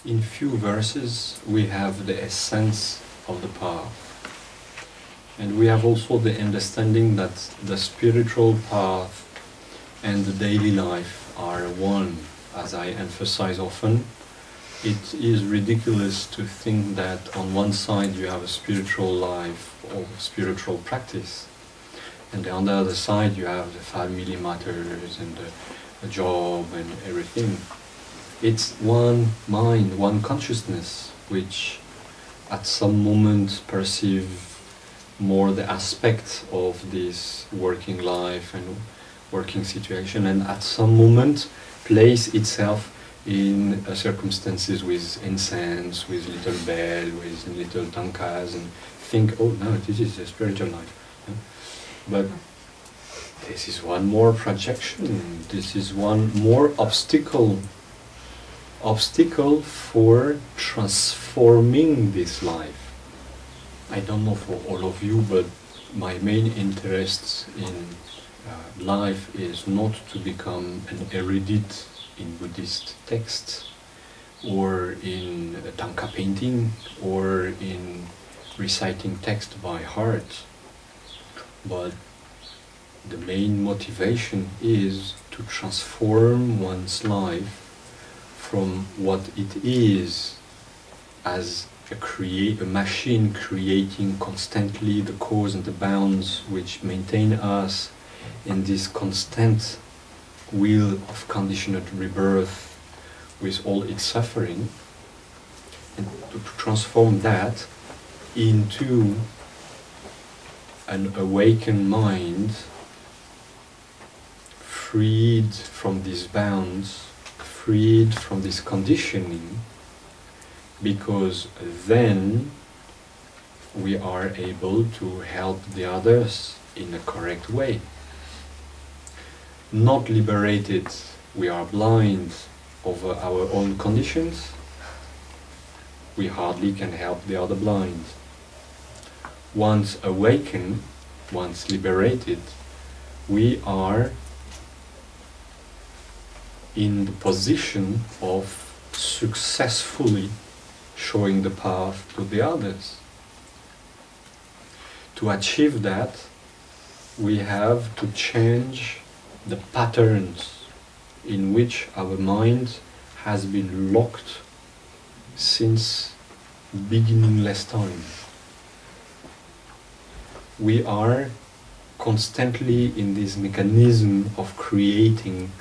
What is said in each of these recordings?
In few verses we have the essence of the path. And we have also the understanding that the spiritual path and the daily life are one. As I emphasize often, it is ridiculous to think that on one side you have a spiritual life or spiritual practice, and on the other side you have the family matters and the job and everything. It's one mind, one consciousness, which at some moment perceive more the aspect of this working life and working situation, and at some moment place itself in circumstances with incense, with little bell, with little tankas, and think, oh no, this is a spiritual life. Yeah? But this is one more projection, this is one more obstacle for transforming this life. I don't know for all of you, but my main interest in life is not to become an erudite in Buddhist texts, or in tanka painting, or in reciting text by heart, but the main motivation is to transform one's life from what it is as a machine creating constantly the cause and the bounds which maintain us in this constant wheel of conditioned rebirth with all its suffering, and to transform that into an awakened mind, freed from these bounds, freed from this conditioning, because then we are able to help the others in a correct way. Not liberated, we are blind over our own conditions, we hardly can help the other blind. Once awakened, once liberated, we are in the position of successfully showing the path to the others. To achieve that, we have to change the patterns in which our mind has been locked since beginningless time. We are constantly in this mechanism of creating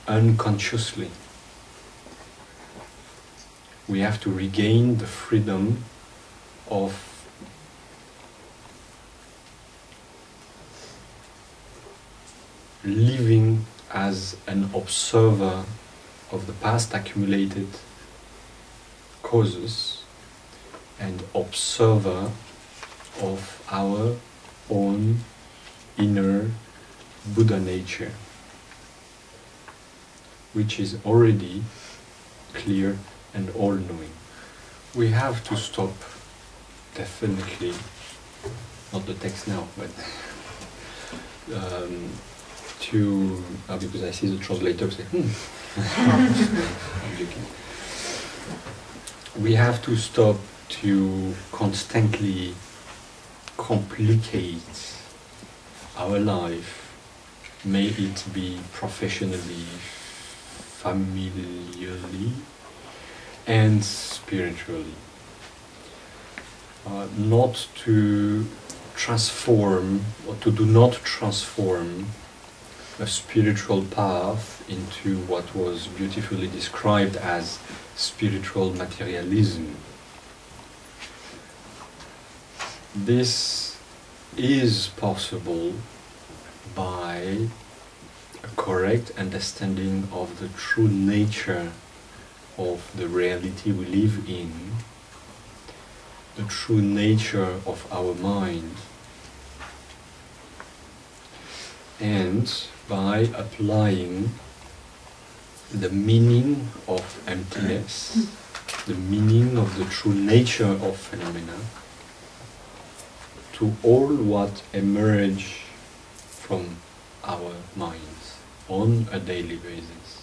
unconsciously. We have to regain the freedom of living as an observer of the past accumulated causes and observer of our own inner Buddha nature, which is already clear and all-knowing. We have to stop, definitely, not the text now, but because I see the translator say, I'm joking. We have to stop to constantly complicate our life, may it be professionally, familially, and spiritually. Not to transform, or to do not transform a spiritual path into what was beautifully described as spiritual materialism. This is possible by a correct understanding of the true nature of the reality we live in, the true nature of our mind, and by applying the meaning of emptiness, the meaning of the true nature of phenomena, to all what emerge from our minds on a daily basis.